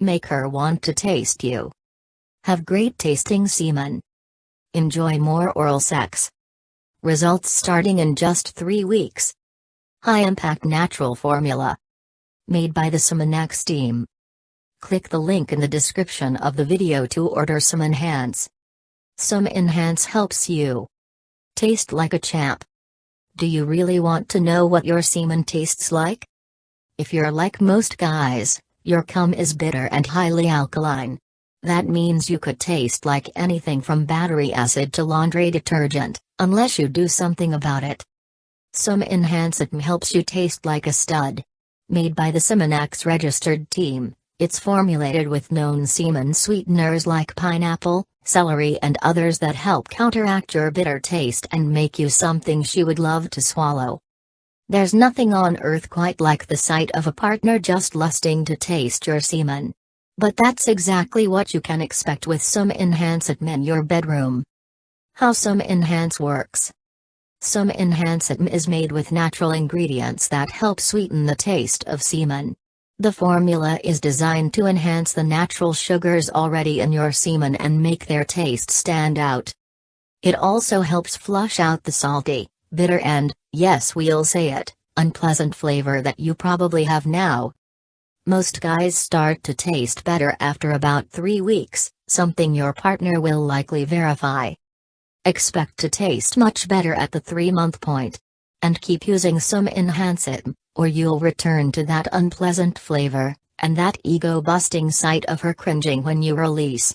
Make her want to taste you. Have great tasting semen. Enjoy more oral sex. Results starting in just 3 weeks. High impact natural formula. Made by the Sperm Watery team. Click the link in the description of the video to order Sperm Enhance. Sperm Enhance helps you taste like a champ. Do you really want to know what your semen tastes like? If you're like most guys, your cum is bitter and highly alkaline. That means you could taste like anything from battery acid to laundry detergent, unless you do something about it. Sperm Enhance helps you taste like a stud. Made by the Sperm Watery registered team, it's formulated with known semen sweeteners like pineapple, celery and others that help counteract your bitter taste and make you something she would love to swallow. There's nothing on earth quite like the sight of a partner just lusting to taste your semen. But that's exactly what you can expect with Sperm Enhance in your bedroom. How Sperm Enhance works. Sperm Enhance is made with natural ingredients that help sweeten the taste of semen. The formula is designed to enhance the natural sugars already in your semen and make their taste stand out. It also helps flush out the salty, bitter and, yes we'll say it, unpleasant flavor that you probably have now. Most guys start to taste better after about 3 weeks, something your partner will likely verify. Expect to taste much better at the 3-month point. And keep using Sperm Enhance, or you'll return to that unpleasant flavor, and that ego-busting sight of her cringing when you release.